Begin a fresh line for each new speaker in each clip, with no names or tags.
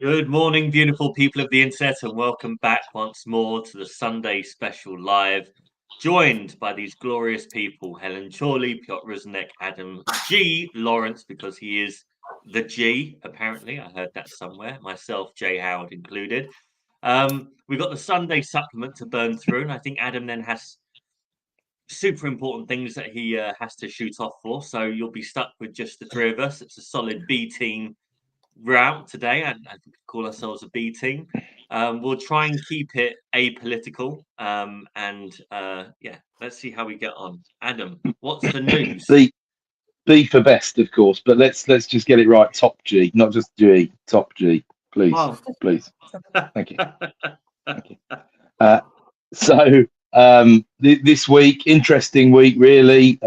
Good morning, beautiful people of the internet, and welcome back once more to the Sunday Special Live, joined by these glorious people, Helen, Chorley, Piotr, Rusinek, Adam G. Lawrence, because he is the G, apparently. I heard that somewhere, myself, J. Howard included. We've got the Sunday supplement to burn through, and I think Adam then has super important things that he has to shoot off for, so you'll be stuck with just the three of us. It's a solid B team route today, and I think we call ourselves a B team. We'll try and keep it apolitical, let's see how we get on. Adam, what's the news?
B for best, of course, but let's just get it right. Top G, not just G. Top G, please, please. Thank you. Thank you. This week, interesting week, really.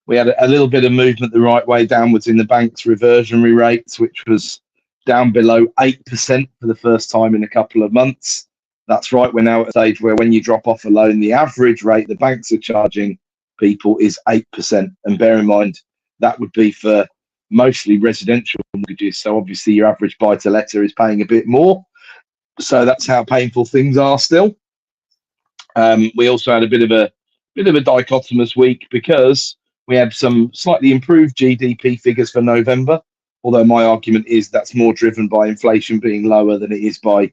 We had a little bit of movement the right way downwards in the bank's reversionary rates, which was down below 8% for the first time in a couple of months. That's right. We're now at a stage where when you drop off a loan, the average rate the banks are charging people is 8%. And bear in mind, that would be for mostly residential mortgages. So obviously your average buy-to-letter is paying a bit more. So that's how painful things are still. We also had a bit of a dichotomous week because we had some slightly improved GDP figures for November, although my argument is that's more driven by inflation being lower than it is by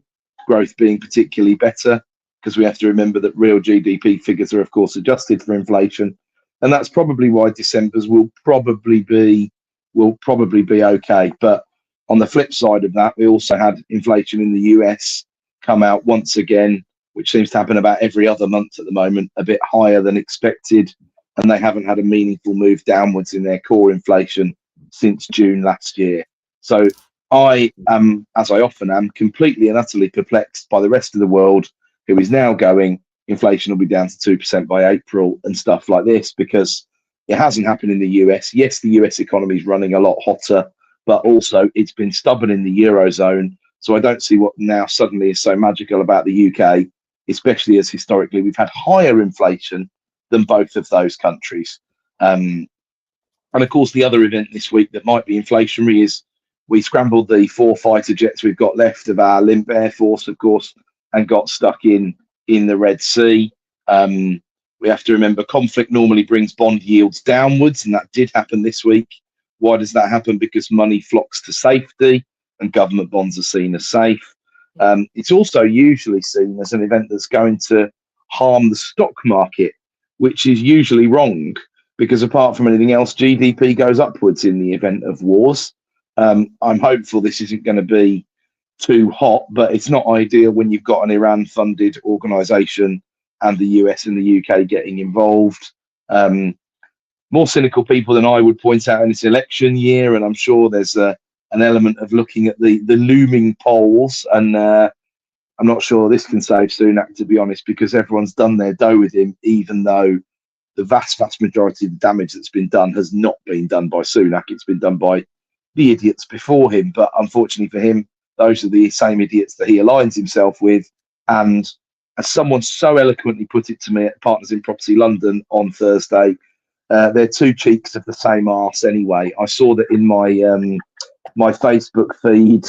growth being particularly better, because we have to remember that real GDP figures are, of course, adjusted for inflation. And that's probably why December's will probably be okay. But on the flip side of that, we also had inflation in the US come out once again, which seems to happen about every other month at the moment, a bit higher than expected. And they haven't had a meaningful move downwards in their core inflation since June last year. So I am, as I often am, completely and utterly perplexed by the rest of the world, who is now going, inflation will be down to 2% by April and stuff like this, because it hasn't happened in the US. Yes, the US economy is running a lot hotter, but also it's been stubborn in the Eurozone. So I don't see what now suddenly is so magical about the UK, especially as historically we've had higher inflation than both of those countries. And of course, the other event this week that might be inflationary is we scrambled the 4 fighter jets we've got left of our limp Air Force, of course, and got stuck in the Red Sea. We have to remember conflict normally brings bond yields downwards, and that did happen this week. Why does that happen? Because money flocks to safety and government bonds are seen as safe. It's also usually seen as an event that's going to harm the stock market, which is usually wrong, because apart from anything else, GDP goes upwards in the event of wars. I'm hopeful this isn't going to be too hot, but it's not ideal when you've got an Iran-funded organisation and the US and the UK getting involved. More cynical people than I would point out in this election year, and I'm sure there's an element of looking at the looming polls, and I'm not sure this can save Sunak, to be honest, because everyone's done their dough with him, even though the vast majority of the damage that's been done has not been done by Sunak. It's been done by the idiots before him. But unfortunately for him, those are the same idiots that he aligns himself with. And as someone so eloquently put it to me at Partners in Property London on Thursday, they're two cheeks of the same arse anyway. I saw that in my Facebook feed.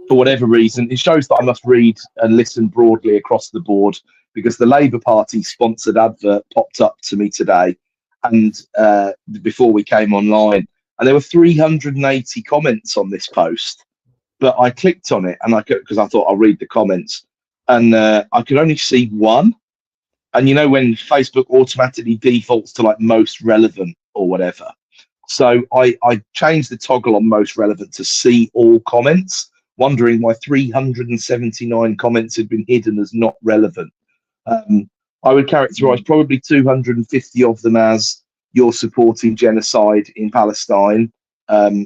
For whatever reason, it shows that I must read and listen broadly across the board, because the Labour Party sponsored advert popped up to me today and before we came online, and there were 380 comments on this post, but I clicked on it and because I thought I'll read the comments, and I could only see one. And you know when Facebook automatically defaults to like most relevant or whatever, so I changed the toggle on most relevant to see all comments, wondering why 379 comments had been hidden as not relevant. I would characterise probably 250 of them as you're supporting genocide in Palestine,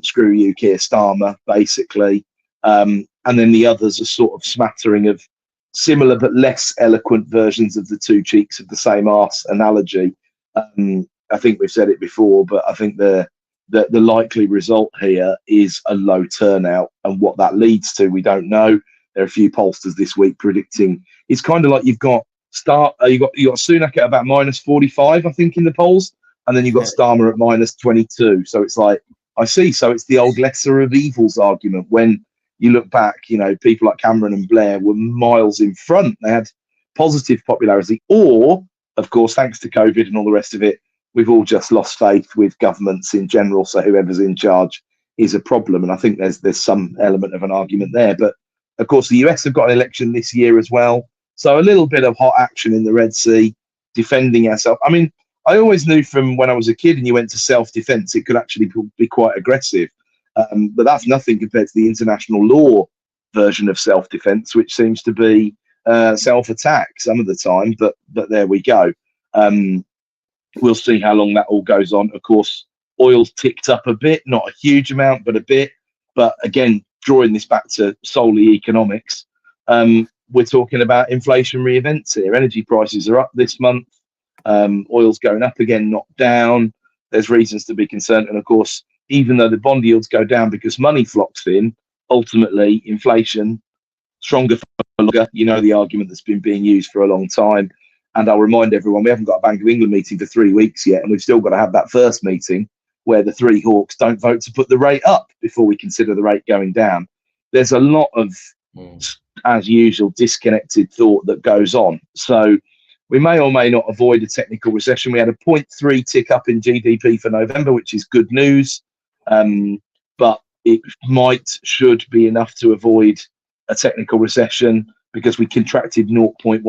screw you, Keir Starmer, basically. And then the others are sort of smattering of similar but less eloquent versions of the two cheeks of the same arse analogy. I think we've said it before, but I think the likely result here is a low turnout, and what that leads to, we don't know. There are a few pollsters this week predicting it's kind of like you've got you got Sunak at about -45, I think, in the polls, and then you've got Starmer at -22. So it's like I see. So it's the old lesser of evils argument. When you look back, you know, people like Cameron and Blair were miles in front. They had positive popularity. Or, of course, thanks to COVID and all the rest of it, we've all just lost faith with governments in general. So whoever's in charge is a problem. And I think there's some element of an argument there. But, of course, the US have got an election this year as well. So a little bit of hot action in the Red Sea, defending ourselves. I mean, I always knew from when I was a kid and you went to self-defense, it could actually be quite aggressive. But that's nothing compared to the international law version of self-defense, which seems to be self-attack some of the time. But there we go. We'll see how long that all goes on. Of course, oil's ticked up a bit, not a huge amount, but a bit. But again, drawing this back to solely economics, we're talking about inflationary events here. Energy prices are up this month. Oil's going up again, not down. There's reasons to be concerned. And of course, even though the bond yields go down because money flocks in, ultimately inflation stronger for longer. You know, the argument that's been being used for a long time. And I'll remind everyone, we haven't got a Bank of England meeting for 3 weeks yet, and we've still got to have that first meeting where the three hawks don't vote to put the rate up before we consider the rate going down. There's a lot of, as usual, disconnected thought that goes on. So we may or may not avoid a technical recession. We had a 0.3 tick up in GDP for November, which is good news. But it should be enough to avoid a technical recession because we contracted 0.1%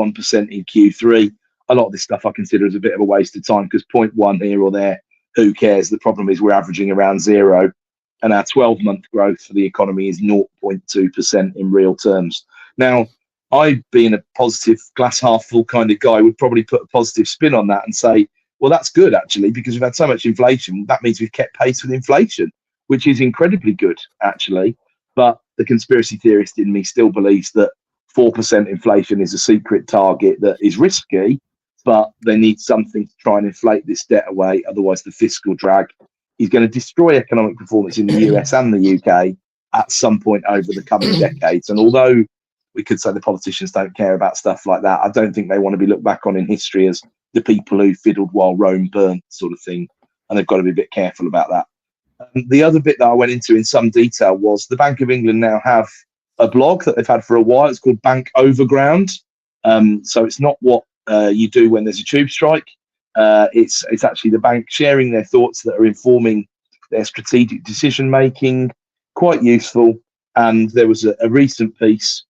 in Q3. A lot of this stuff I consider as a bit of a waste of time because 0.1 here or there, who cares? The problem is we're averaging around 0, and our 12-month growth for the economy is 0.2% in real terms. Now, I, being a positive glass half full kind of guy, would probably put a positive spin on that and say, well, that's good, actually, because we've had so much inflation. That means we've kept pace with inflation, which is incredibly good, actually. But the conspiracy theorist in me still believes that 4% inflation is a secret target that is risky, but they need something to try and inflate this debt away. Otherwise, the fiscal drag is going to destroy economic performance in the US and the UK at some point over the coming decades. And although we could say the politicians don't care about stuff like that, I don't think they want to be looked back on in history as the people who fiddled while Rome burnt sort of thing. And they've got to be a bit careful about that. The other bit that I went into in some detail was the Bank of England now have a blog that they've had for a while. It's called Bank Overground. So it's not what you do when there's a tube strike. It's actually the bank sharing their thoughts that are informing their strategic decision making. Quite useful. And there was a recent piece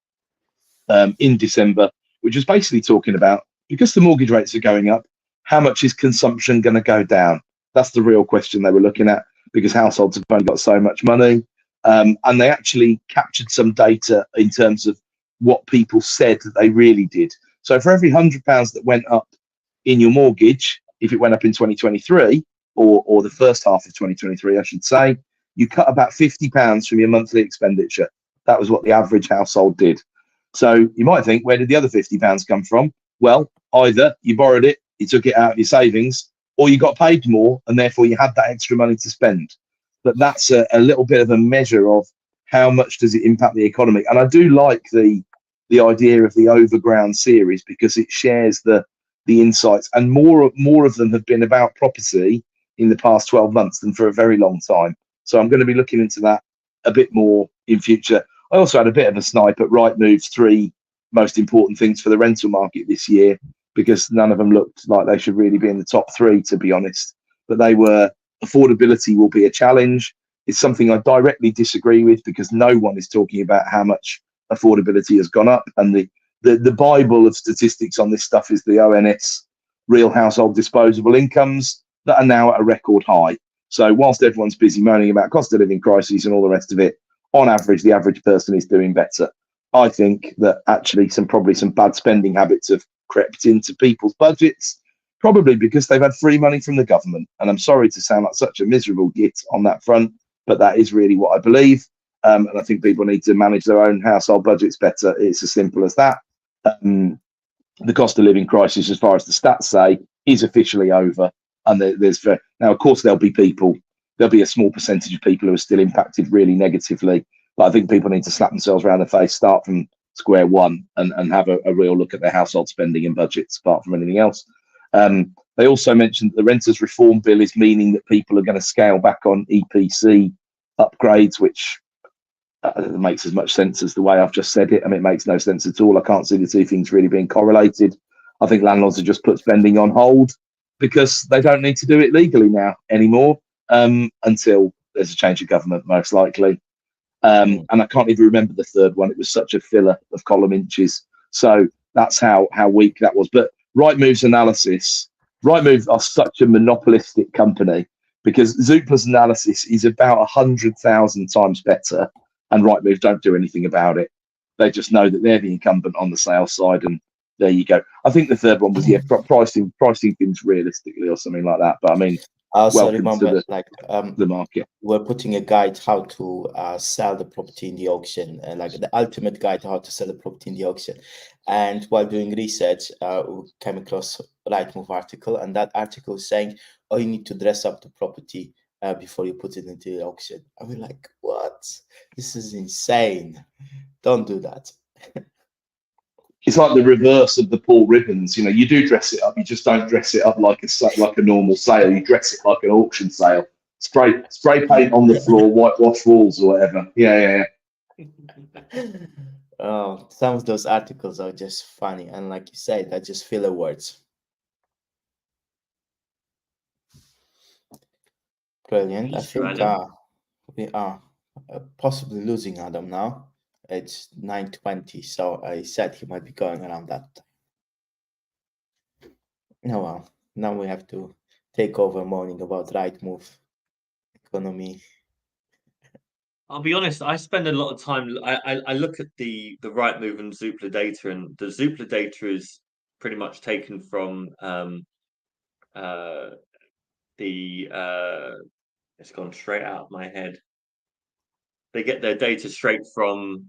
in December, which was basically talking about, because the mortgage rates are going up, how much is consumption going to go down? That's the real question they were looking at, because households have only got so much money. And they actually captured some data in terms of what people said that they really did. So for every £100 that went up in your mortgage, if it went up in 2023, or the first half of 2023, I should say, you cut about £50 from your monthly expenditure. That was what the average household did. So you might think, where did the other £50 come from? Well, either you borrowed it, you took it out of your savings, or you got paid more, and therefore you had that extra money to spend. But that's a little bit of a measure of how much does it impact the economy. And I do like the idea of the Overground series because it shares the insights, and more of them have been about property in the past 12 months than for a very long time. So I'm going to be looking into that a bit more in future. I also had a bit of a snipe at Rightmove's 3 most important things for the rental market this year, because none of them looked like they should really be in the top 3, to be honest. But they were, affordability will be a challenge. It's something I directly disagree with, because no one is talking about how much affordability has gone up. And the Bible of statistics on this stuff is the ONS, real household disposable incomes, that are now at a record high. So whilst everyone's busy moaning about cost of living crises and all the rest of it, on average, the average person is doing better. I think that actually probably some bad spending habits have crept into people's budgets, probably because they've had free money from the government. And I'm sorry to sound like such a miserable git on that front, but that is really what I believe. And I think people need to manage their own household budgets better. It's as simple as that. The cost of living crisis, as far as the stats say, is officially over. And now, of course, there'll be a small percentage of people who are still impacted really negatively. But I think people need to slap themselves around the face, start from square one, and have a real look at their household spending and budgets, apart from anything else. They also mentioned that the renters reform bill is meaning that people are going to scale back on EPC upgrades, which makes as much sense as the way I've just said it. I mean, it makes no sense at all. I can't see the two things really being correlated. I think landlords have just put spending on hold because they don't need to do it legally now anymore, until there's a change of government, most likely. And I can't even remember the third one. It was such a filler of column inches. So that's how weak that was. But Rightmove's analysis, Rightmove are such a monopolistic company because Zoopla's analysis is about 100,000 times better, and Rightmove don't do anything about it. They just know that they're the incumbent on the sales side, and there you go. I think the third one was pricing things realistically or something like that. But I mean,
I also remember
the market.
We're putting a guide how to sell the property in the auction, like the ultimate guide how to sell the property in the auction. And while doing research, we came across Rightmove article, and that article is saying, "Oh, you need to dress up the property before you put it into the auction." I mean, like, what? This is insane. Don't do that.
It's like the reverse of the Paul Ribbons. You know, you do dress it up. You just don't dress it up like a normal sale. You dress it like an auction sale. Spray paint on the floor, whitewash walls or whatever. Yeah.
Oh, some of those articles are just funny, and like you said, they're just filler words. Brilliant. I think we are possibly losing Adam now. It's 9:20, so I said he might be going around that time. Oh well, now we have to take over moaning about Rightmove economy.
I'll be honest, I spend a lot of time. I look at the Rightmove and Zoopla data, and the Zoopla data is pretty much taken from it's gone straight out of my head. They get their data straight from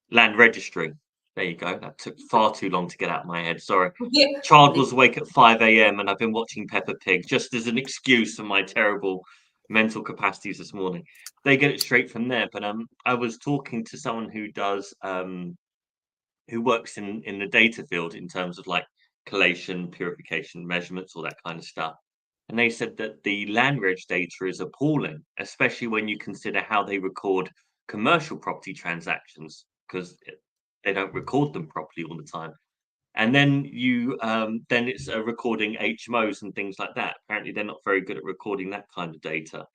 Land Registry. There you go. That took far too long to get out of my head. Sorry.
Yeah.
Child was awake at 5 a.m. and I've been watching Peppa Pig just as an excuse for my terrible mental capacities this morning. They get it straight from there. But I was talking to someone who does who works in the data field in terms of like collation, purification, measurements, all that kind of stuff. And they said that the land reg data is appalling, especially when you consider how they record commercial property transactions, because they don't record them properly all the time. And then then it's recording HMOs and things like that. Apparently, they're not very good at recording that kind of data.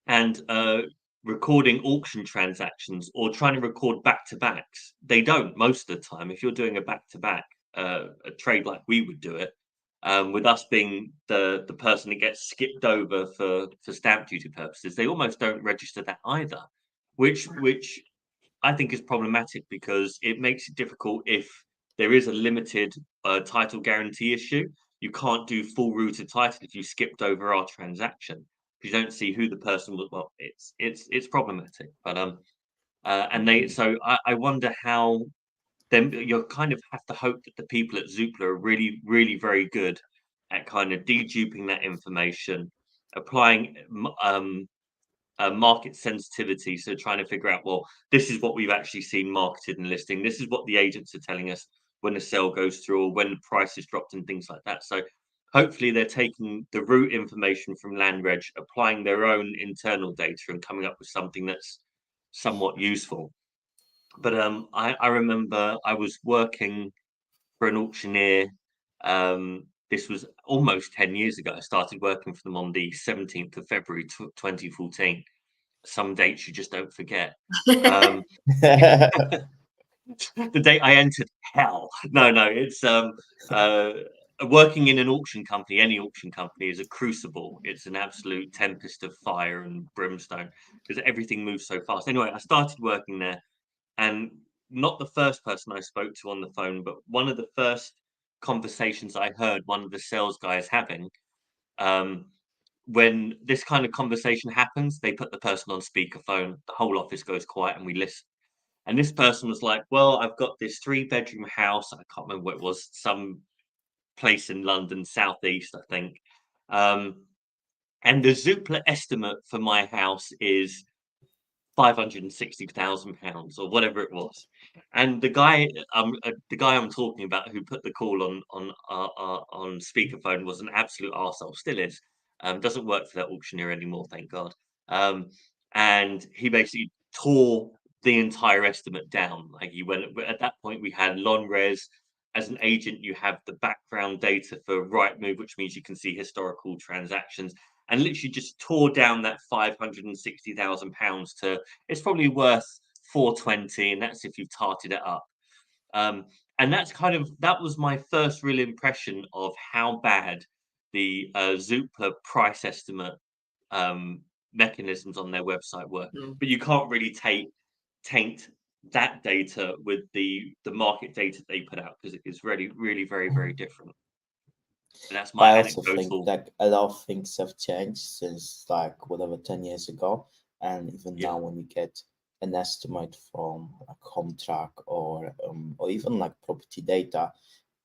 And recording auction transactions or trying to record back-to-backs. They don't most of the time. If you're doing a back-to-back, a trade like we would do it, with us being the person that gets skipped over for stamp duty purposes, they almost don't register that either, which I think is problematic because it makes it difficult if there is a limited title guarantee issue. You can't do full routed title if you skipped over our transaction. You don't see who the person was. Well, it's problematic, but I wonder how. Then you kind of have to hope that the people at Zoopla are really, really very good at kind of deduping that information, applying market sensitivity, so trying to figure out, well, this is what we've actually seen marketed and listing. This is what the agents are telling us when a sale goes through or when the price is dropped and things like that. So hopefully they're taking the root information from Land Reg, applying their own internal data and coming up with something that's somewhat useful. But I remember I was working for an auctioneer. This was almost 10 years ago. I started working for them on the 17th of February 2014. Some dates you just don't forget. The date I entered hell. No, it's working in an auction company. Any auction company is a crucible. It's an absolute tempest of fire and brimstone because everything moves so fast. Anyway, I started working there, and not the first person I spoke to on the phone, but one of the first conversations I heard one of the sales guys having. When this kind of conversation happens, they put the person on speakerphone, the whole office goes quiet and we listen. And this person was like, well, I've got this 3-bedroom house. I can't remember what it was, some place in London, southeast, I think. And the Zoopla estimate for my house is £560,000 or whatever it was. And the guy I'm talking about who put the call on speakerphone was an absolute arsehole, still is. Doesn't work for that auctioneer anymore, thank God. And he basically tore the entire estimate down. Like he went at that point, we had Lonres. As an agent, you have the background data for Rightmove, which means you can see historical transactions, and literally just tore down that £560,000 to it's probably worth 420, and that's if you've tarted it up. And that was my first real impression of how bad the Zoopla price estimate mechanisms on their website were. But you can't really taint that data with the market data they put out, because it is really, really, very, very different. And that's my
I also
anecdotal.
think like a lot of things have changed since like whatever 10 years ago, and even now when you get an estimate from like Home Track or even like property data,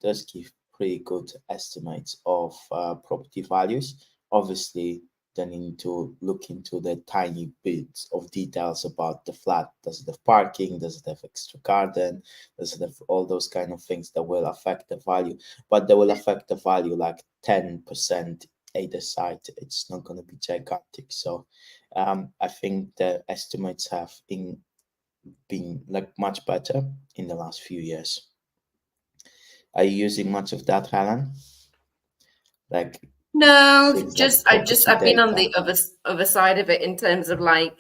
does give pretty good estimates of property values. Obviously, then you need to look into the tiny bits of details about the flat. Does it have parking? Does it have extra garden? Does it have all those kind of things that will affect the value? But they will affect the value like 10% either side. It's not going to be gigantic. So I think the estimates have been like much better in the last few years. Are you using much of that, Helen? Like
no,
like
I've been on the other side of it in terms of like,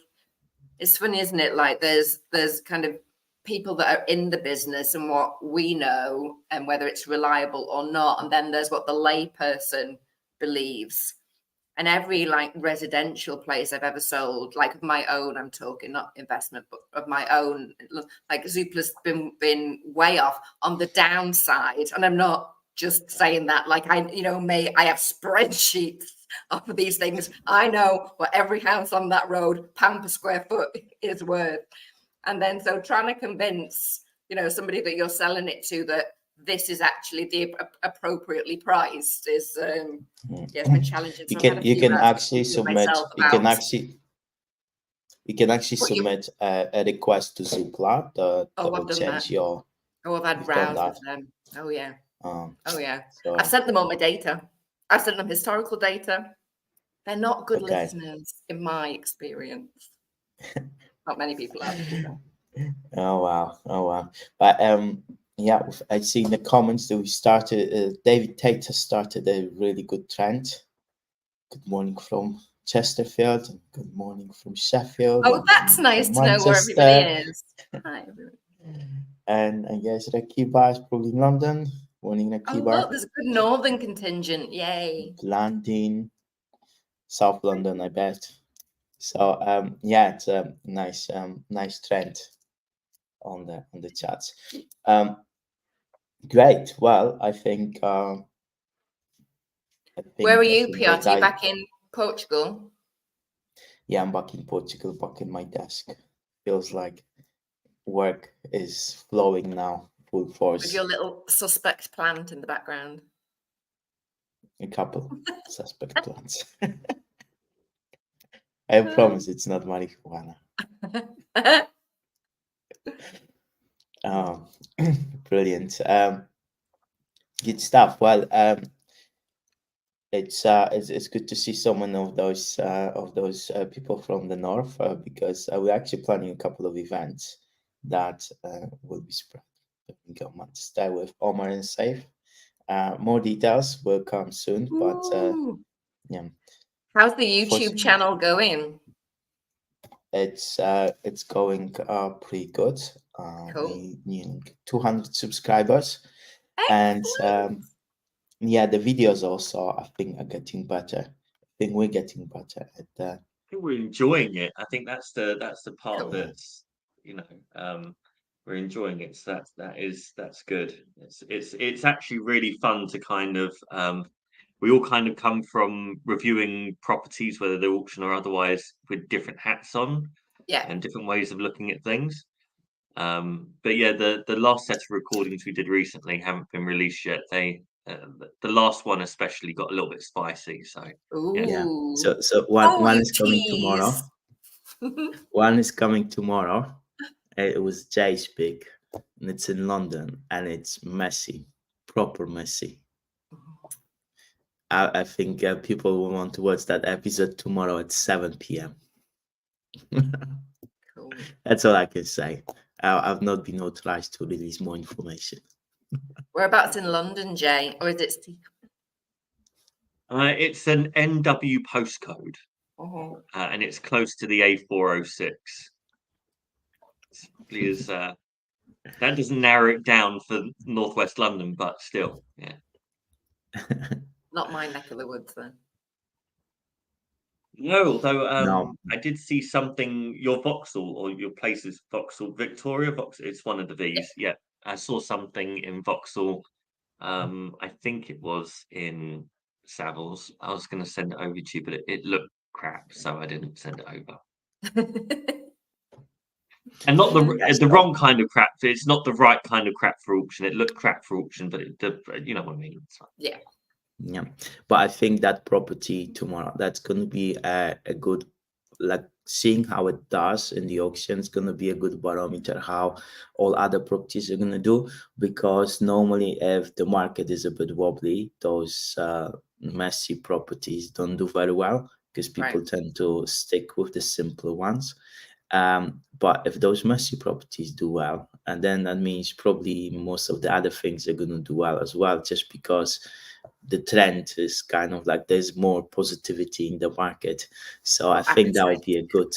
it's funny, isn't it? Like there's kind of people that are in the business and what we know and whether it's reliable or not, and then there's what the layperson believes. And every like residential place I've ever sold, like of my own, I'm talking, not investment, but of my own, like Zoopla's been way off on the downside. And I'm not just saying that, like I have spreadsheets of these things. I know what every house on that road, pound per square foot, is worth. And then so trying to convince, somebody that you're selling it to that this is actually the appropriately priced is it's been challenging. So
you can actually submit submit a request to Zoopla that will change your.
I've had rows with them. Oh yeah. So I've sent them all my data. I've sent them historical data. They're not good listeners in my experience. Not many people are.
Oh wow. But yeah, I see in the comments that we started. David Tate has started a really good trend. Good morning from Chesterfield, and good morning from Sheffield.
Oh, that's nice to know where everybody is. Hi, everyone.
And I guess Rakiba is probably in London. Morning, Rakiba.
Oh, look, there's a good northern contingent. Yay.
Landing, South London, I bet. So yeah, it's a nice trend on the chats. Great. Well, I think.
Where are you, Piotr? You back in Portugal?
Yeah, I'm back in Portugal, back in my desk. Feels like work is flowing now, full force.
With your little suspect plant in the background.
A couple suspect plants. I promise it's not marijuana. Brilliant. Good stuff. Well, it's good to see someone of those people from the north, because we're actually planning a couple of events that will be spread. I think I might stay with Omar and Safe. More details will come soon, but yeah.
How's the YouTube channel going?
It's going pretty good.
Cool.
We 200 subscribers.
Excellent.
And yeah, the videos also I think are getting better. I think we're getting better at that.
I think we're enjoying it. I think that's the part that's we're enjoying it. So that's good. It's actually really fun to kind of we all kind of come from reviewing properties, whether they're auction or otherwise, with different hats on, and different ways of looking at things. But yeah, the last set of recordings we did recently haven't been released yet. The last one especially got a little bit spicy. So
yeah. So one is coming tomorrow. One is coming tomorrow. It was Jay's pick, and it's in London, and it's messy, proper messy. I think people will want to watch that episode tomorrow at 7 p.m.
Cool.
That's all I can say. I've not been authorized to release more information.
Whereabouts in London, Jay? Or is it
It's an NW postcode, and it's close to the A406. That doesn't narrow it down for northwest London, but still, yeah.
Not my neck of the woods then.
No, although
No.
I did see something. Your Vauxhall or your place is Vauxhall, Victoria. Vauxhall, it's one of the V's. Yeah, I saw something in Vauxhall. I think it was in Savills. I was going to send it over to you, but it looked crap, so I didn't send it over. And not the wrong kind of crap. It's not the right kind of crap for auction. It looked crap for auction, but you know what I mean.
Yeah.
Yeah, but I think that property tomorrow, that's going to be a good, like seeing how it does in the auction is going to be a good barometer how all other properties are going to do, because normally if the market is a bit wobbly, those messy properties don't do very well because people tend to stick with the simpler ones. But if those messy properties do well, and then that means probably most of the other things are going to do well as well, just because the trend is kind of like there's more positivity in the market. So I think that would be a good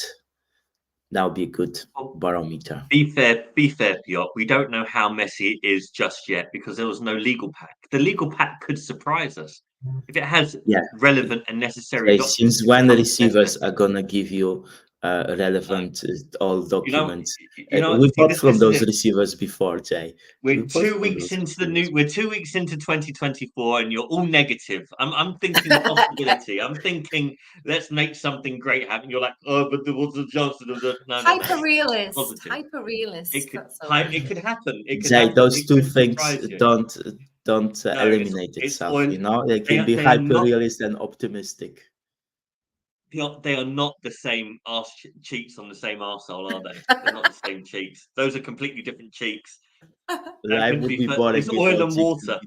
barometer.
Be fair, Piotr. We don't know how messy it is just yet because there was no legal pack. The legal pack could surprise us if it has relevant and necessary documents.
Since when the receivers are gonna give you relevant all documents? We've got from those receivers before, Jay.
We're 2 weeks into We're 2 weeks into 2024, and you're all negative. I'm thinking possibility. I'm thinking let's make something great happen. You're like, oh, but there was a chance of the
hyper realist. Hyper realist.
It could happen. It could
Jay,
happen.
those two things don't eliminate itself. You know, they can be hyper realist and optimistic.
They are not the same arse cheeks on the same arsehole, are they? They're not the same cheeks. Those are completely different cheeks.
It's
oil and water.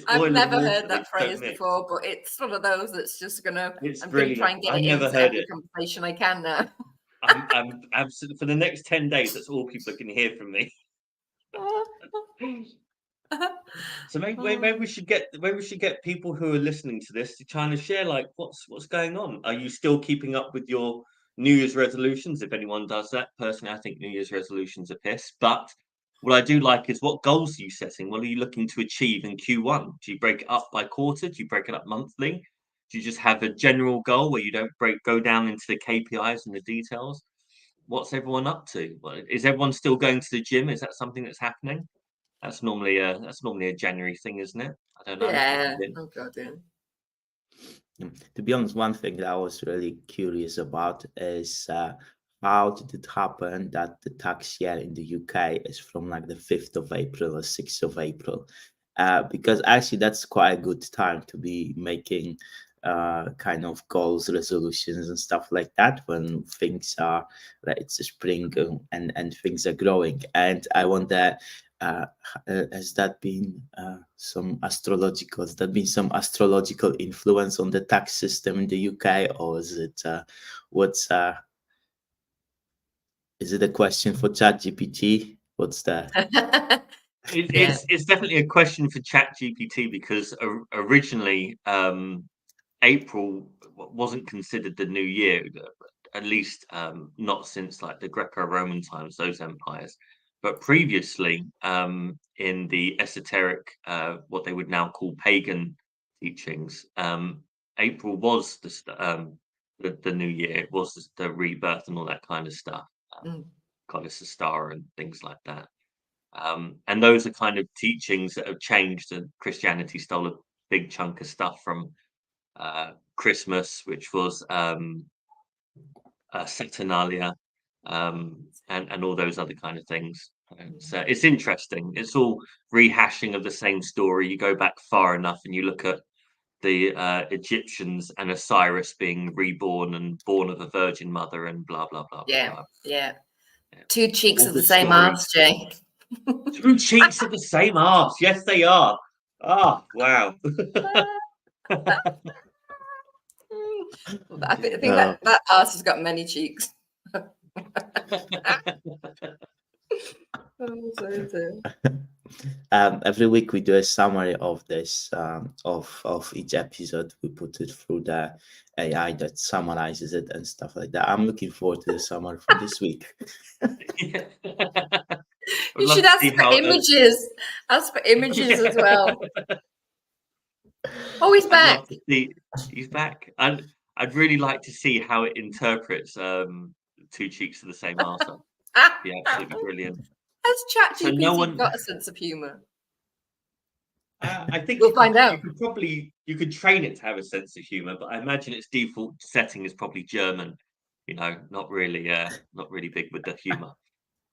I've never heard that phrase before, but it's one of those that's just gonna. I'm going to try and get it into every conversation I can now.
I'm absolutely for the next 10 days. That's all people can hear from me. So maybe we should get people who are listening to this to try and share like what's going on. Are you still keeping up with your New Year's resolutions? If anyone does that, personally, I think New Year's resolutions are piss. But what I do like is what goals are you setting? What are you looking to achieve in Q1? Do you break it up by quarter? Do you break it up monthly? Do you just have a general goal where you don't go down into the KPIs and the details? What's everyone up to? Is everyone still going to the gym? Is that something that's happening? That's normally a January thing, isn't it? I don't know.
Yeah. Oh God, yeah.
To be honest, one thing that I was really curious about is how did it happen that the tax year in the UK is from like the 5th of April or 6th of April? Because actually that's quite a good time to be making kind of goals, resolutions and stuff like that when things are like it's the spring and things are growing. And I wonder, has that been some astrological influence on the tax system in the UK, or is it is it a question for ChatGPT? What's that?
It's definitely a question for ChatGPT because originally April wasn't considered the new year, at least not since like the Greco-Roman times, those empires. But previously, in the esoteric, what they would now call pagan teachings, April was the new year. It was the rebirth and all that kind of stuff. Goddess Astara and things like that. And those are kind of teachings that have changed, and Christianity stole a big chunk of stuff from Christmas, which was Saturnalia, and all those other kind of things. So it's interesting. It's all rehashing of the same story. You go back far enough and you look at the Egyptians and Osiris being reborn and born of a virgin mother and blah blah blah.
Yeah,
blah.
yeah. Two cheeks
All
of the
the
same
stories.
arse, Jake.
Two cheeks of the same arse. Yes, they are. Ah, wow.
I think that arse has got many cheeks.
Every week we do a summary of this of each episode. We put it through the AI that summarizes it and stuff like that. I'm looking forward to the summary for this week.
You should ask for images. Ask for images as well. Oh, he's back.
He's back. And I'd really like to see how it interprets two cheeks of the same answer. Be absolutely brilliant.
Has ChatGPT got a sense of humor?
I think
we'll find out.
You could train it to have a sense of humor, but I imagine its default setting is probably German. You know, not really big with the humor.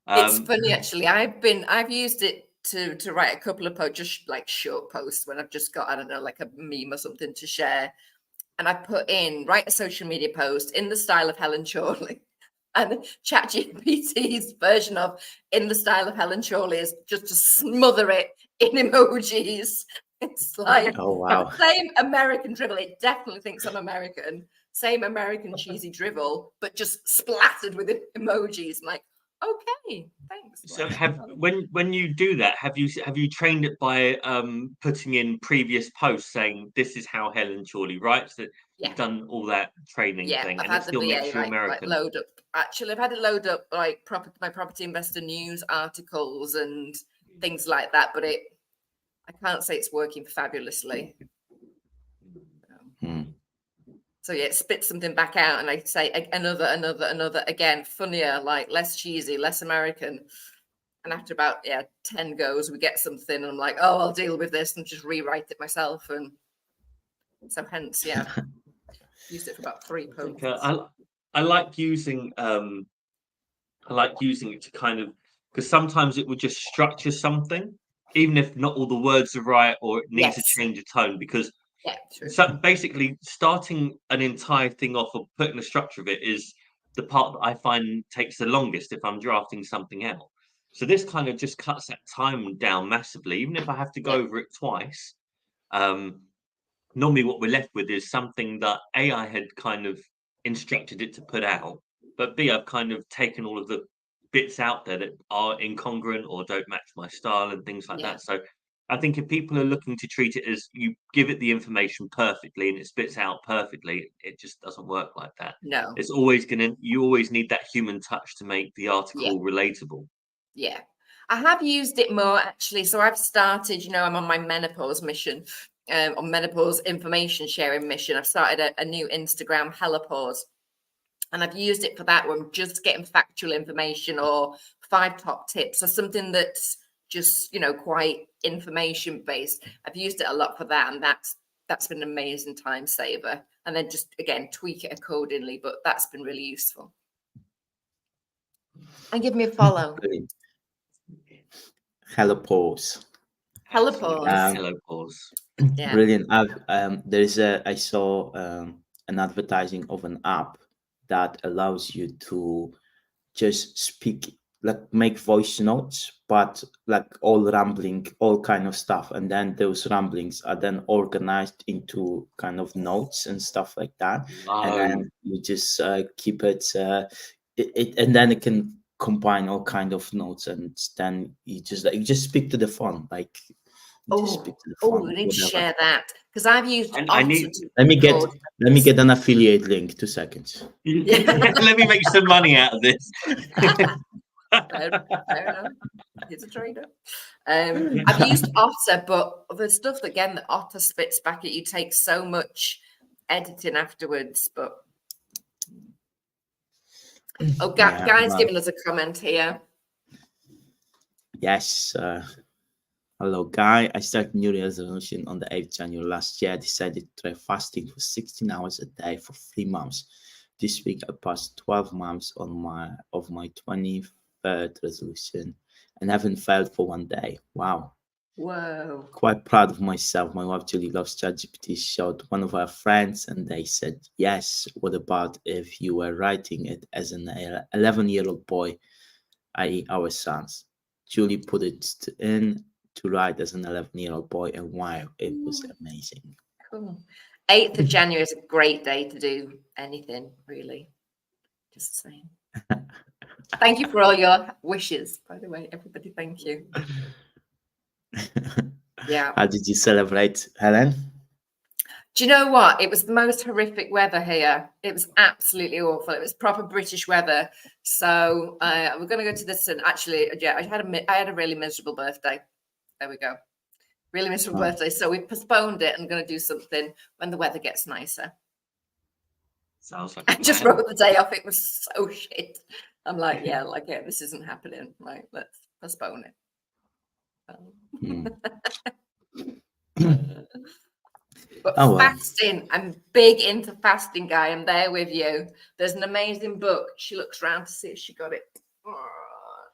It's funny actually. I've used it to write a couple of posts, just like short posts when I've just got, I don't know, like a meme or something to share. And I put in, write a social media post in the style of Helen Chorley. And ChatGPT's version of in the style of Helen Chorley is just to smother it in emojis. It's like,
oh wow,
same American drivel. It definitely thinks I'm American. Same American cheesy drivel, but just splattered with emojis. I'm like, okay, thanks.
So when you do that, have you trained it by putting in previous posts saying this is how Helen Chorley writes? That you've done all that training thing,
I've
and
had
it still
the
makes
VA
you American.
like load up. Actually, I've had it load up like my property investor news articles and things like that, but I can't say it's working fabulously. So yeah, it spits something back out, and I say another again, funnier, like less cheesy, less American. And after about 10 goes, we get something, and I'm like, oh, I'll deal with this and just rewrite it myself. And so hence, used it for about 3 posts.
I like using it to kind of, because sometimes it would just structure something, even if not all the words are right or it needs to change a tone, because so basically starting an entire thing off or putting the structure of it is the part that I find takes the longest if I'm drafting something out. So this kind of just cuts that time down massively, even if I have to go over it twice. Normally what we're left with is something that AI had kind of instructed it to put out, but B, I've kind of taken all of the bits out there that are incongruent or don't match my style and things like that. So I think if people are looking to treat it as you give it the information perfectly and it spits out perfectly, it just doesn't work like that.
No.
It's always you always need that human touch to make the article relatable.
Yeah. I have used it more actually. So I've started, I'm on my menopause mission, on menopause information sharing mission. I've started a new Instagram, Helopause. And I've used it for that when I'm just getting factual information or 5 top tips or something that's just, quite information based. I've used it a lot for that. And that's been an amazing time saver. And then just, again, tweak it accordingly. But that's been really useful. And give me a follow.
Helopause.
Helopause.
Yeah.
Brilliant. I saw an advertising of an app that allows you to just speak, like make voice notes, but like all rambling, all kind of stuff, and then those ramblings are then organized into kind of notes and stuff like that. And then you just keep it, and then it can combine all kind of notes, and then you just speak to the phone, like.
We need to share that because I've used.
Let
me get an affiliate link. 2 seconds.
Let me make some money out of this.
Fair enough. He's a trader. I've used Otter, but the stuff again that Otter spits back at you takes so much editing afterwards. But Guy's giving us a comment here.
Yes. Hello, Guy. I started New Year's resolution on the 8th January last year. I decided to try fasting for 16 hours a day for 3 months. This week, I passed 12 months of my 23rd resolution and haven't failed for 1 day. Wow.
Whoa.
Quite proud of myself. My wife Julie loves ChatGPT. Showed one of our friends, and they said, "Yes. What about if you were writing it as an 11-year-old boy, i.e., our sons?" Julie put it in to write as an 11-year-old boy, and wow, it was amazing.
Cool. 8th of January is a great day to do anything, really. Just saying. Thank you for all your wishes, by the way, everybody. Thank you. Yeah.
How did you celebrate, Helen?
Do you know what? It was the most horrific weather here. It was absolutely awful. It was proper British weather. So we're going to go to this. And actually, yeah, I had a really miserable birthday. There we go. Really miserable birthday. So we postponed it and going to do something when the weather gets nicer.
Sounds like
I just wrote the day off. It was so shit. I'm like, yeah, like, yeah, this isn't happening. Right, let's postpone it. But fasting, I'm big into fasting, guy. I'm there with you. There's an amazing book. She looks around to see if she got it.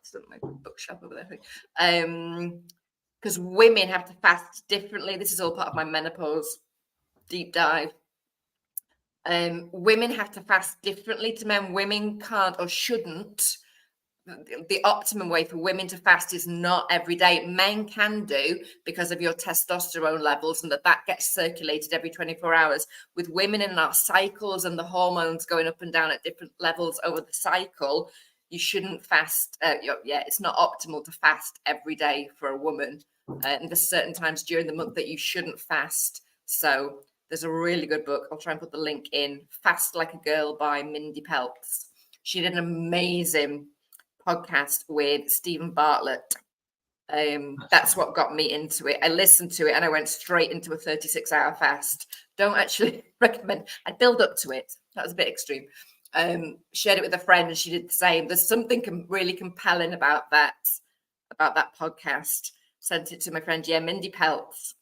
It's in my bookshelf over there. Because women have to fast differently. This is all part of my menopause deep dive. Women have to fast differently to men. Women can't or shouldn't. The optimum way for women to fast is not every day. Men can do because of your testosterone levels, and that gets circulated every 24 hours. With women in our cycles and the hormones going up and down at different levels over the cycle, you shouldn't fast. It's not optimal to fast every day for a woman. And there's certain times during the month that you shouldn't fast. So there's a really good book. I'll try and put the link in. Fast Like a Girl by Mindy Peltz. She did an amazing podcast with Stephen Bartlett. That's what got me into it. I listened to it and I went straight into a 36-hour fast. Don't actually recommend. I build up to it. That was a bit extreme. Shared it with a friend and she did the same. There's something really compelling about that podcast. Sent it to my friend. Yeah, Mindy Peltz.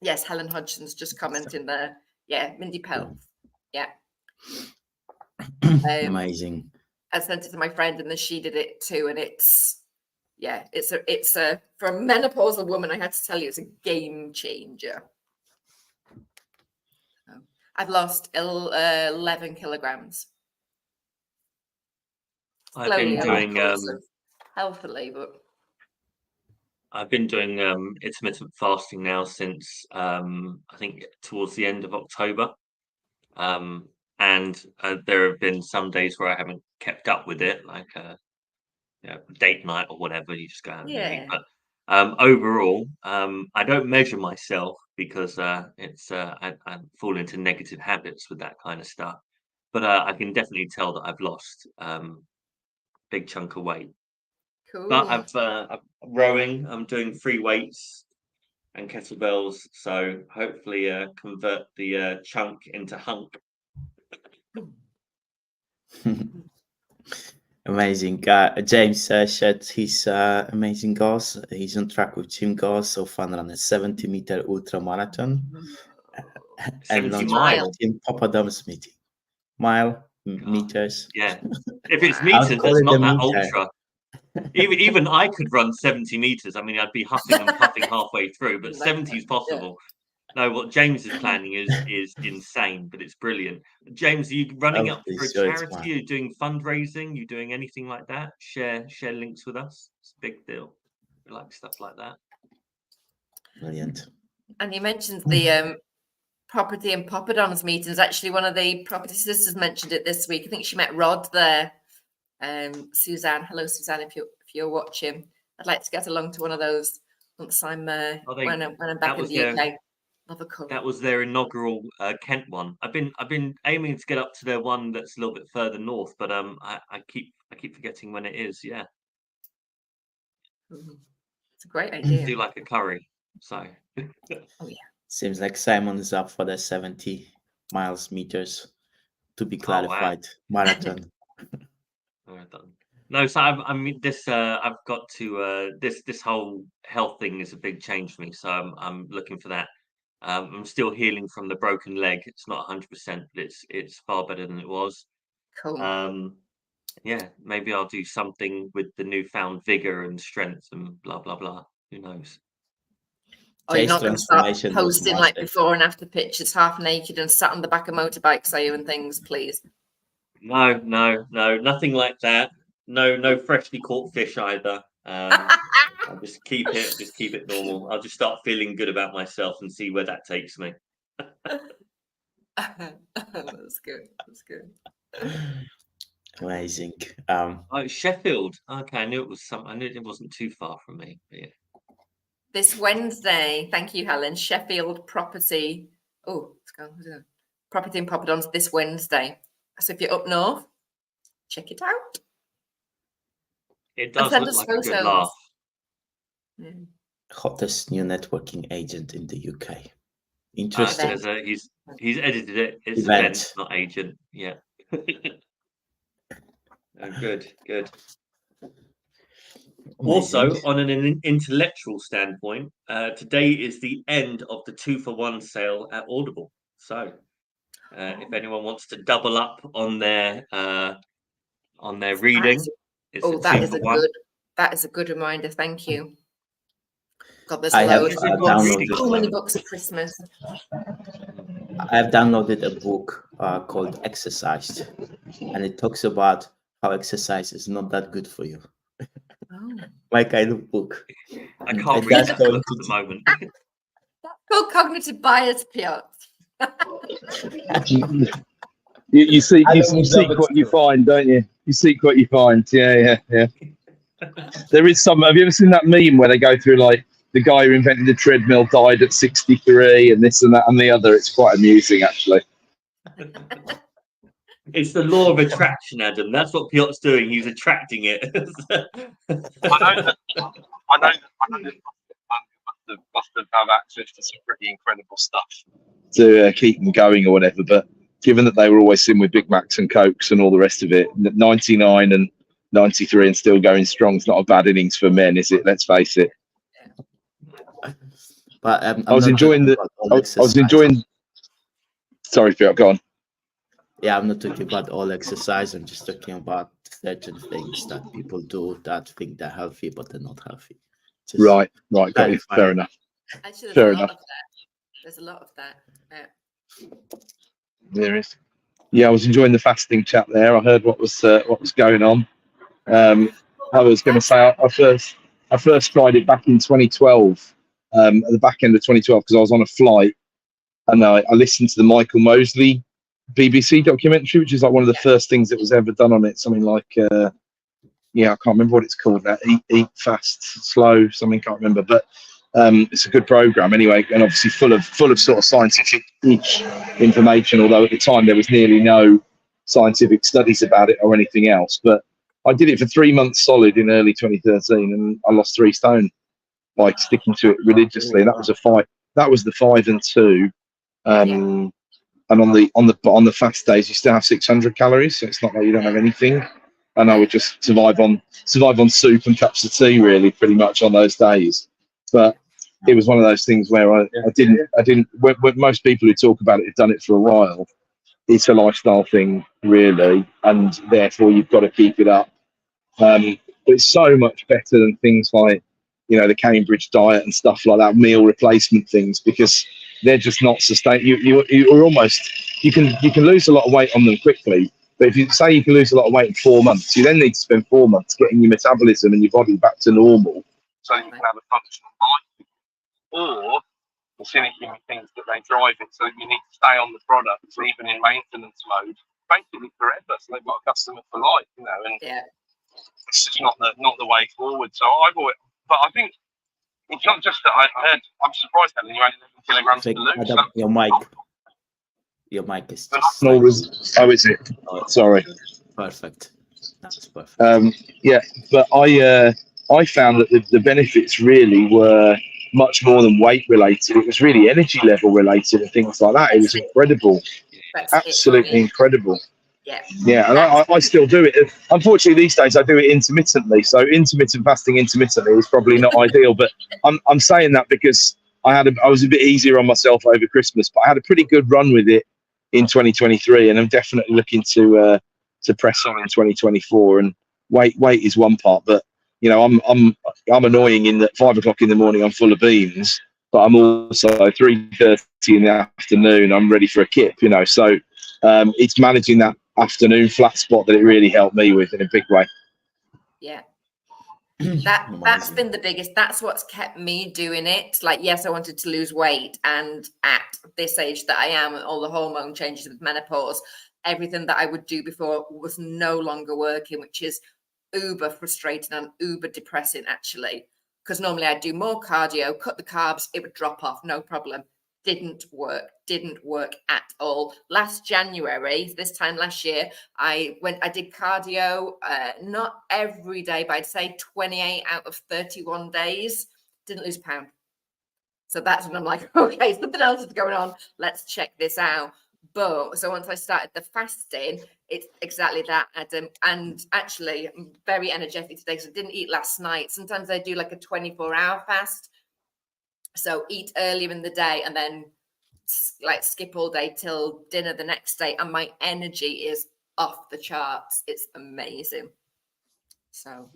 Yes, Helen Hodgson's just commenting there. Yeah, Mindy Peltz. Yeah.
Amazing.
I sent it to my friend and then she did it too. And it's a for a menopausal woman, I had to tell you, it's a game changer. I've lost 11 kilograms.
I've been doing
healthily, but
I've been doing intermittent fasting now since I think towards the end of October. And there have been some days where I haven't kept up with it, like date night or whatever. You just go out and eat. But overall, I don't measure myself because I fall into negative habits with that kind of stuff. But I can definitely tell that I've lost big chunk of weight.
Cool.
But I'm rowing. I'm doing free weights and kettlebells, so hopefully convert the chunk into hunk.
Amazing. James shared his amazing goals. He's on track with gym goals. So fun run a 70-meter ultra marathon and launch in Papa Dom's meeting. Meters.
Yeah. If it's meters, that's not that ultra. Even I could run 70 meters. I mean, I'd be huffing and puffing halfway through, but 70 is possible. No, what James is planning is insane, but it's brilliant. James, are you running up for a charity? Are you doing fundraising? Are you doing anything like that? Share links with us. It's a big deal. We like stuff like that.
Brilliant.
And you mentioned the property and Poppadoms meetings. Actually, one of the property sisters mentioned it this week. I think she met Rod there. Suzanne, hello Suzanne, if you're watching. I'd like to get along to one of those once I'm when I'm back in the UK.
That was their inaugural Kent one. I've been aiming to get up to their one that's a little bit further north, but I keep forgetting when it is. Yeah,
it's a great idea.
I do like a curry, so.
Oh yeah.
Seems like Simon is up for the 70 meters to be clarified. Marathon.
Marathon. No, so I've got to this whole health thing is a big change for me. So I'm looking for that. I'm still healing from the broken leg. It's not 100%, but it's far better than it was.
Cool.
Yeah, maybe I'll do something with the newfound vigor and strength and blah blah blah. Who knows?
Or you're not going to start
transformation was
posting like
massive.
before and after pictures, half naked and sat on the back of motorbikes, are you, and things, please?
No, nothing like that. No freshly caught fish either. I'll just keep it normal. I'll just start feeling good about myself and see where that takes me.
That's good. That's good.
Amazing.
Oh, Sheffield. Okay, I knew it was I knew it wasn't too far from me. But yeah.
This Wednesday, thank you, Helen. Sheffield property. Oh, let's go. Property in Poppadons this Wednesday. So if you're up north, check it out.
It does
send
look
us
like a good
photos.
laugh.
Hottest new networking agent in the UK. Interesting.
He's edited it. It's
Event.
event, not agent. Yeah. Oh, good. Also,
Amazing.
on an intellectual standpoint, today is the end of the 2-for-1 sale at Audible. So, if anyone wants to double up on their reading, it's a 2-for-1.
That is a good reminder. Thank you. God, there's
I have
loads.
downloaded
So many books at Christmas.
I have downloaded a book called Exercised, and it talks about how exercise is not that good for you.
Oh.
My kind of book.
I can't read that book at the moment.
That's called cognitive bias, Piotr.
You seek what you find, don't you? You seek what you find. Yeah. There is some. Have you ever seen that meme where they go through like the guy who invented the treadmill died at 63 and this and that and the other? It's quite amusing, actually.
It's the law of attraction, Adam. That's what Piotr's doing. He's attracting it.
I know that must have access to some pretty incredible stuff to keep them going or whatever. But given that they were always in with Big Macs and Cokes and all the rest of it, 99 and 93 and still going strong is not a bad innings for men, is it? Let's face it.
But
I was enjoying. Sorry, Piotr, go on.
Yeah, I'm not talking about all exercise. I'm just talking about certain things that people do that think they're healthy, but they're not healthy. Just
Right. Got you. Fair enough.
Actually,
Fair enough.
There's a lot of that.
There is. Yeah, I was enjoying the fasting chat there. I heard what was going on. I was going to say I first tried it back in 2012, at the back end of 2012, because I was on a flight and I listened to the Michael Mosley BBC documentary, which is like one of the first things that was ever done on it. Something like, I can't remember what it's called now. Eat, fast, slow, something, can't remember. But it's a good program anyway, and obviously full of sort of scientific information. Although at the time there was nearly no scientific studies about it or anything else. But I did it for 3 months solid in early 2013, and I lost 3 stone by sticking to it religiously. And that was the 5 and 2. And on the fast days, you still have 600 calories, so it's not like you don't have anything. And I would just survive on soup and cups of tea, really, pretty much on those days. But it was one of those things where I didn't. When most people who talk about it have done it for a while, it's a lifestyle thing, really, and therefore you've got to keep it up. But it's so much better than things like, the Cambridge diet and stuff like that, meal replacement things, because they're just not sustainable. You can lose a lot of weight on them quickly, but if you say you can lose a lot of weight in 4 months, you then need to spend 4 months getting your metabolism and your body back to normal, so you can have a functional life. Or the cynical things that they drive it, so you need to stay on the product, even in maintenance mode, basically forever. So they've got a customer for life, and it's just not the way forward. So but I think it's not just that. I'm surprised, Helen, you only 11 kilograms to lose.
Adam, your mic is just.
Is it? Sorry.
Perfect. That's perfect.
But I found that the benefits really were much more than weight related. It was really energy level related and things like that. It was incredible. Absolutely incredible. Yeah, and I still do it. Unfortunately, these days I do it intermittently. So intermittent fasting intermittently is probably not ideal. But I'm saying that because I was a bit easier on myself over Christmas, but I had a pretty good run with it in 2023, and I'm definitely looking to press on in 2024. And weight is one part, but I'm annoying in that 5 o'clock in the morning I'm full of beans. but I'm also 3:30 in the afternoon. I'm ready for a kip, you know. So it's managing that afternoon flat spot that it really helped me with in a big way.
Yeah. That's been the biggest. That's what's kept me doing it. Like, yes, I wanted to lose weight, and at this age that I am, all the hormone changes with menopause, everything that I would do before was no longer working, which is uber frustrating and uber depressing, actually. Because normally I'd do more cardio, cut the carbs, it would drop off, no problem. Didn't work at all. Last January, this time last year, I did cardio, not every day, but I'd say 28 out of 31 days. Didn't lose a pound. So that's when I'm like, okay, something else is going on. Let's check this out. But so once I started the fasting, it's exactly that, Adam. And actually, I'm very energetic today because I didn't eat last night. Sometimes I do like a 24-hour fast. So eat earlier in the day and then like skip all day till dinner the next day. And my energy is off the charts. It's amazing. So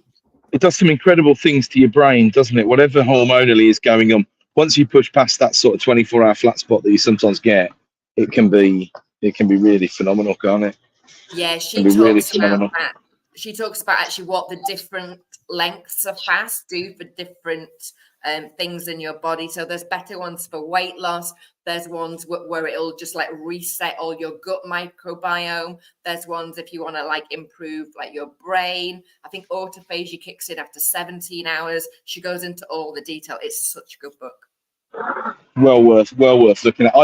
it does some incredible things to your brain, doesn't it? Whatever hormonally is going on, once you push past that sort of 24-hour flat spot that you sometimes get, it can be really phenomenal, can't it?
Yeah, she talks about that. She talks about actually what the different lengths of fast do for different things in your body. So there's better ones for weight loss. There's ones where it'll just like reset all your gut microbiome. There's ones if you want to like improve like your brain. I think autophagy kicks in after 17 hours. She goes into all the detail. It's such a good book.
Well worth looking at.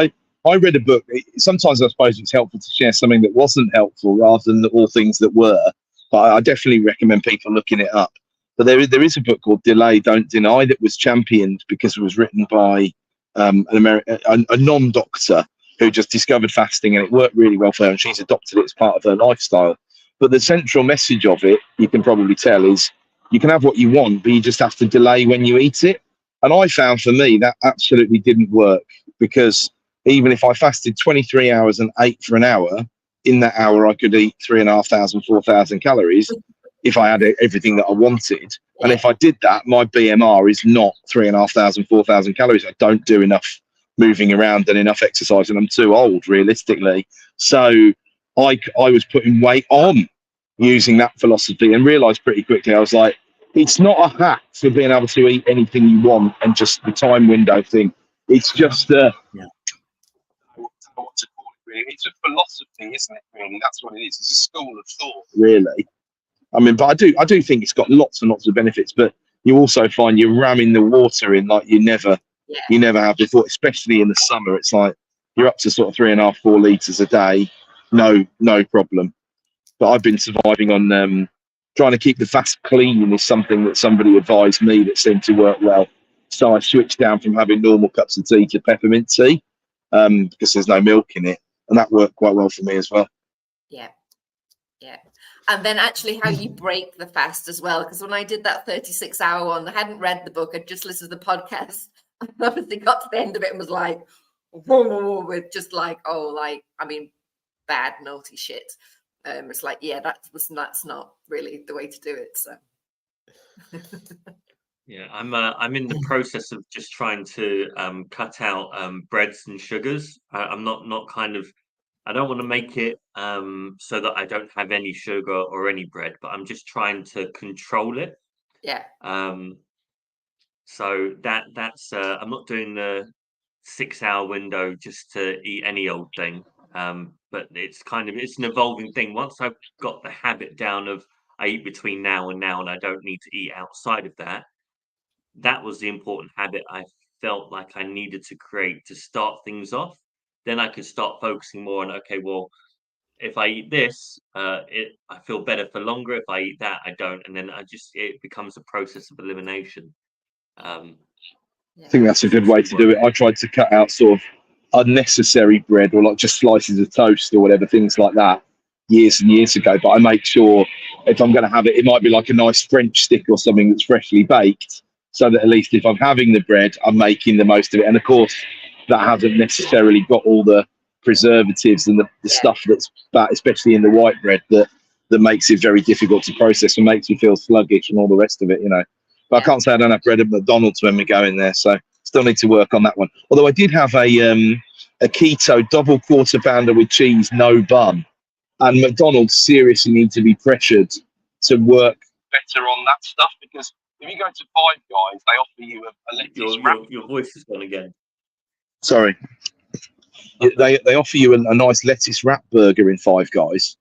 I read a book. Sometimes I suppose it's helpful to share something that wasn't helpful rather than all things that were. But I definitely recommend people looking it up. But there is a book called Delay, Don't Deny that was championed because it was written by a non-doctor who just discovered fasting, and it worked really well for her, and she's adopted it as part of her lifestyle. But the central message of it, you can probably tell, is you can have what you want, but you just have to delay when you eat it. And I found for me that absolutely didn't work, because even if I fasted 23 hours and ate for an hour, in that hour I could eat 3,500, 4,000 calories if I had everything that I wanted. And if I did that, my BMR is not 3,500, 4,000 calories. I don't do enough moving around and enough exercise, and I'm too old, realistically. So I was putting weight on using that philosophy, and realised pretty quickly, I was like, it's not a hack for being able to eat anything you want and just the time window thing. It's just what to call it, really. It's a philosophy, isn't it, really? That's what it is. It's a school of thought, really. I mean, but I do think it's got lots and lots of benefits, but you also find you're ramming the water in like you never have before, especially in the summer. It's like you're up to sort of 3.5, 4 litres a day, no problem. But I've been surviving on trying to keep the fast clean is something that somebody advised me that seemed to work well. So I switched down from having normal cups of tea to peppermint tea because there's no milk in it, and that worked quite well for me as well.
Yeah. And then actually how you break the fast as well, because when I did that 36-hour one, I hadn't read the book, I just listened to the podcast. I obviously got to the end of it and was like, whoa, with just like, bad, naughty shit. It's like, yeah, that's not really the way to do it. So
yeah, I'm in the process of just trying to cut out breads and sugars. I'm not kind of, I don't want to make it so that I don't have any sugar or any bread, but I'm just trying to control it.
Yeah.
So that's I'm not doing the 6-hour window just to eat any old thing. But it's an evolving thing. Once I've got the habit down of I eat between now and I don't need to eat outside of that. That was the important habit I felt like I needed to create to start things off. Then I could start focusing more on, okay, well, if I eat this, I feel better for longer. If I eat that, I don't. And then it becomes a process of elimination.
I think that's a good way to do it. I tried to cut out sort of unnecessary bread or like just slices of toast or whatever, things like that, years and years ago. But I make sure if I'm going to have it, it might be like a nice French stick or something that's freshly baked, so that at least if I'm having the bread, I'm making the most of it. And of course, that hasn't necessarily got all the preservatives and the stuff that's bad, especially in the white bread, that makes it very difficult to process and makes you feel sluggish and all the rest of it, you know. But I can't say I don't have bread at McDonald's when we go in there, so it's Still need to work on that one. Although I did have a keto double quarter pounder with cheese, no bun. And McDonald's seriously need to be pressured to work better on that stuff, because if you go to Five Guys, they offer you a lettuce wrap.
Your voice has gone again.
Sorry. They offer you a nice lettuce wrap burger in Five Guys.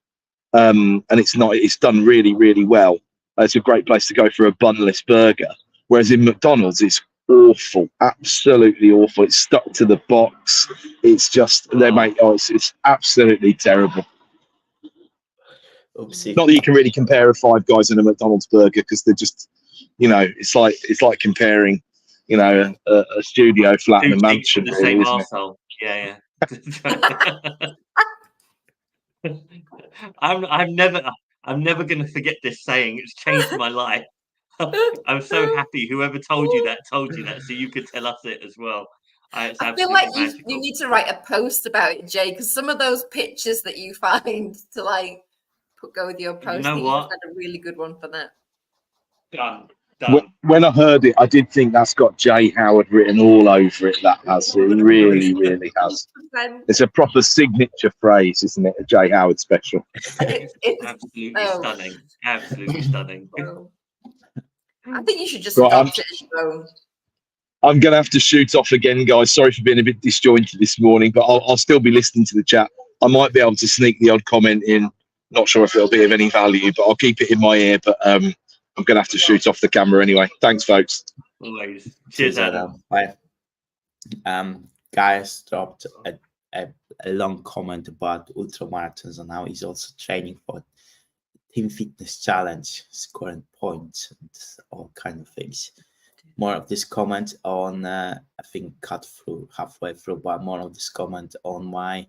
And it's done really, really well. It's a great place to go for a bunless burger. Whereas in McDonald's, it's awful, absolutely awful. It's stuck to the box. It's just it's absolutely terrible.
Oopsie.
Not that you can really compare a Five Guys and a McDonald's burger, because they're just, it's like comparing, a studio flat and a mansion.
The
really,
same
isn't it?
arsehole. Yeah. I'm never going to forget this saying. It's changed my life. I'm so happy whoever told you that, so you could tell us it as well. It's
I feel like
magical.
you need to write a post about it, Jay, because some of those pictures that you find to go with your post,
You know
you've
what?
had a really good one for that.
Done.
When I heard it, I did think that's got Jay Howard written all over it. That has. It really, really has. It's a proper signature phrase, isn't it? A Jay Howard special.
It's
absolutely stunning. Absolutely stunning.
I think you should just adopt it as your own.
I'm going to have to shoot off again, guys. Sorry for being a bit disjointed this morning, but I'll still be listening to the chat. I might be able to sneak the odd comment in. Not sure if it'll be of any value, but I'll keep it in my ear. But I'm going to have to shoot off the camera anyway. Thanks, folks.
Always. Cheers, Adam.
Bye. Guys dropped a long comment about ultramarathons and how he's also training for Team Fitness Challenge, scoring points and all kind of things. More of this comment on, I think cut through halfway through, but more of this comment on my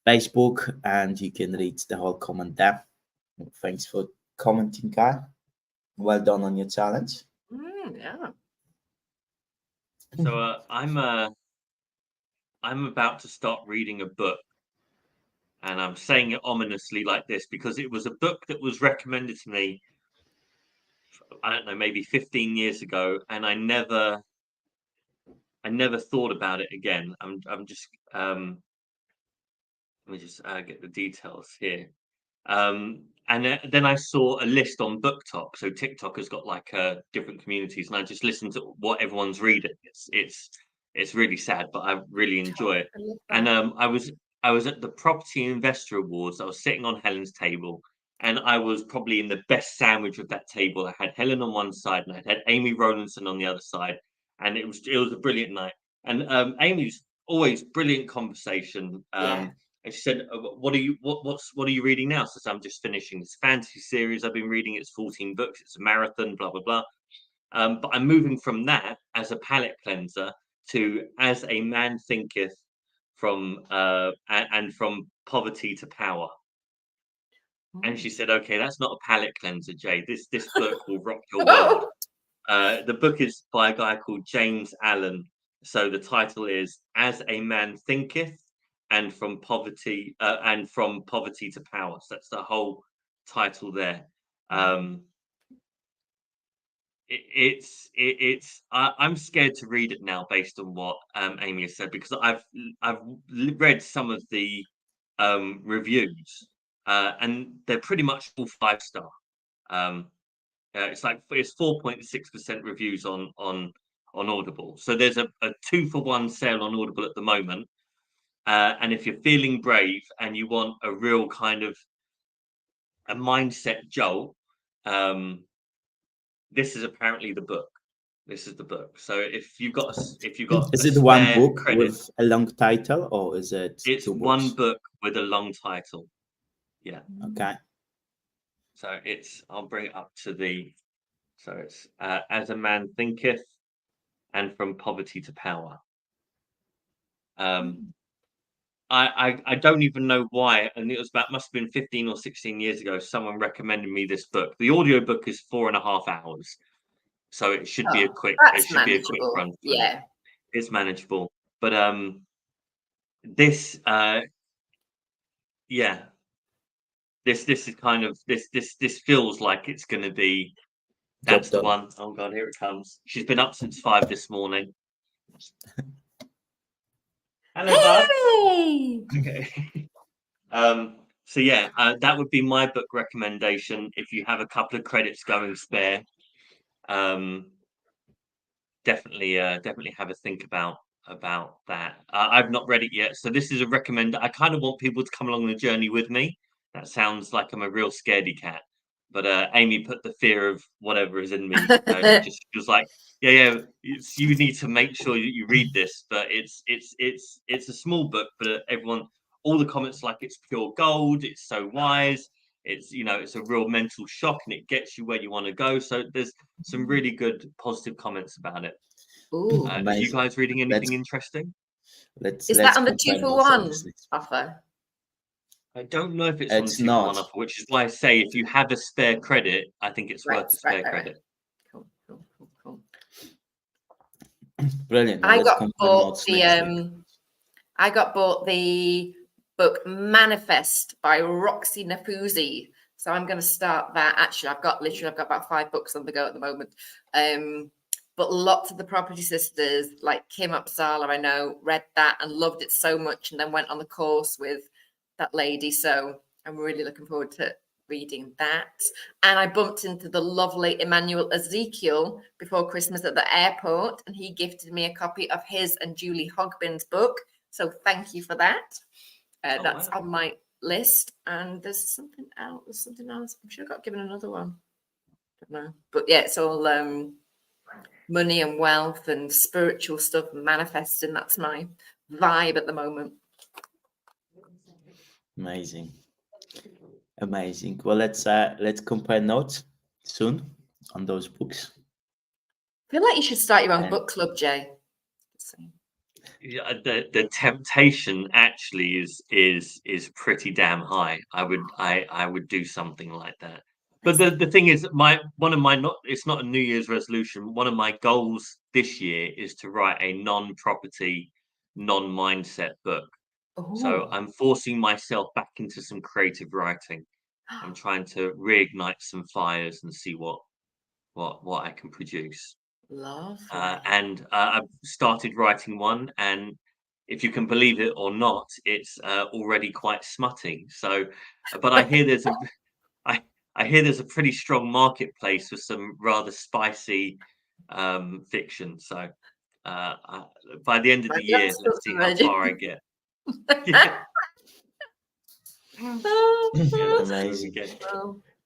Facebook, and you can read the whole comment there. Thanks for commenting, guy. Well done on your challenge.
Yeah.
So I'm about to start reading a book, and I'm saying it ominously like this because it was a book that was recommended to me, I don't know, maybe 15 years ago, and I never thought about it again. I'm just let me just get the details here. And then I saw a list on BookTok. So TikTok has got different communities, and I just listened to what everyone's reading. It's really sad, but I really enjoy it. And I was at the Property Investor Awards. I was sitting on Helen's table, and I was probably in the best sandwich of that table. I had Helen on one side, and I had Amy Rowlandson on the other side, and it was a brilliant night. And Amy's always brilliant conversation. And she said, "What are you reading now?" So I'm just finishing this fantasy series I've been reading. It's 14 books. It's a marathon. Blah blah blah. But I'm moving from that as a palate cleanser to As a Man Thinketh, from Poverty to Power. And she said, "Okay, that's not a palate cleanser, Jay. This book will rock your world." The book is by a guy called James Allen. So the title is As a Man Thinketh, and from poverty to power. So that's the whole title there. I'm scared to read it now based on what Amy has said, because I've read some of the reviews, and they're pretty much all 5-star. It's 4.6% reviews on Audible. So there's a 2-for-1 sale on Audible at the moment. And if you're feeling brave and you want a real kind of a mindset jolt, this is apparently the book. This is the book. So if you got,
is it one book with a long title, or is it?
It's one book with a long title. Yeah.
Okay.
So I'll bring it up to so it's As a Man Thinketh, and From Poverty to Power. I don't even know why, and it must have been 15 or 16 years ago, someone recommended me this book. The audiobook is 4.5 hours, so it should be a quick run.
Yeah,
it's manageable. But this is kind of this feels like it's going to be. That's the one. Oh God, here it comes. She's been up since 5 this morning. Hello, bud.
Hey!
Okay. So yeah, that would be my book recommendation. If you have a couple of credits going spare, definitely have a think about that. I've not read it yet, so this is a recommend. I kind of want people to come along the journey with me. That sounds like I'm a real scaredy cat, but Amy put the fear of whatever is in me. She just was like, yeah, you need to make sure you read this. But it's a small book, but all the comments like it's pure gold. It's so wise. It's it's a real mental shock, and it gets you where you want to go. So there's some really good positive comments about it.
Ooh,
Are you guys reading anything interesting?
Is that on the 2-for-1 offer?
I don't know if it's
It's
on the 2-for-1
not.
offer, which is why I say if you have a spare credit, I think it's worth a spare credit.
Cool.
Brilliant.
I got bought the book Manifest by Roxy Nafouzi. So I'm going to start that. Actually, I've got about 5 books on the go at the moment. But lots of the Property Sisters, like Kim Upsala, I know, read that and loved it so much, and then went on the course with that lady. So I'm really looking forward to reading that. And I bumped into the lovely Emmanuel Ezekiel before Christmas at the airport, and he gifted me a copy of his and Julie Hogbin's book. So thank you for that. That's on my list. And there's something else. I'm sure I got given another one. Don't know. But yeah, it's all money and wealth and spiritual stuff and manifesting. That's my vibe at the moment.
Amazing. Well, let's compare notes soon on those books.
I feel like you should start your own book club, Jay.
Yeah, the temptation actually is pretty damn high. I would do something like that. But the thing is, it's not a New Year's resolution. One of my goals this year is to write a non-property, non-mindset book.
Ooh.
So I'm forcing myself back into some creative writing. I'm trying to reignite some fires and see what I can produce.
Love.
And I've started writing one, and if you can believe it or not, it's already quite smutty. So, but I hear there's a pretty strong marketplace for some rather spicy fiction. So, by the end of the year, let's see how far I get. Yeah.
Amazing.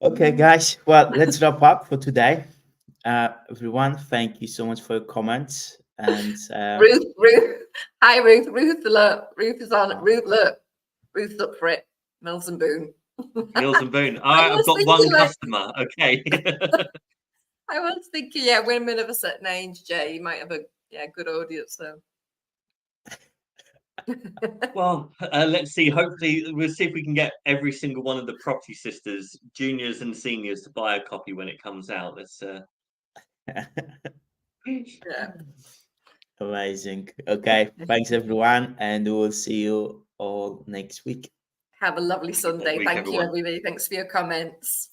Okay, guys. Well, let's wrap up for today. Everyone, thank you so much for your comments. And
Ruth, hi Ruth. Ruth is on. Ruth's up for it. Mills and Boone.
All right, I've got one customer. Okay.
I was thinking, women of a certain age, Jay, you might have a good audience. So.
Well, let's see. Hopefully, we'll see if we can get every single one of the Property Sisters, juniors and seniors, to buy a copy when it comes out. Let's.
Yeah.
Amazing. Okay, thanks everyone, and we'll see you all next week.
Have a lovely Sunday. Thank you,
everyone.
everybody. Thanks for your comments.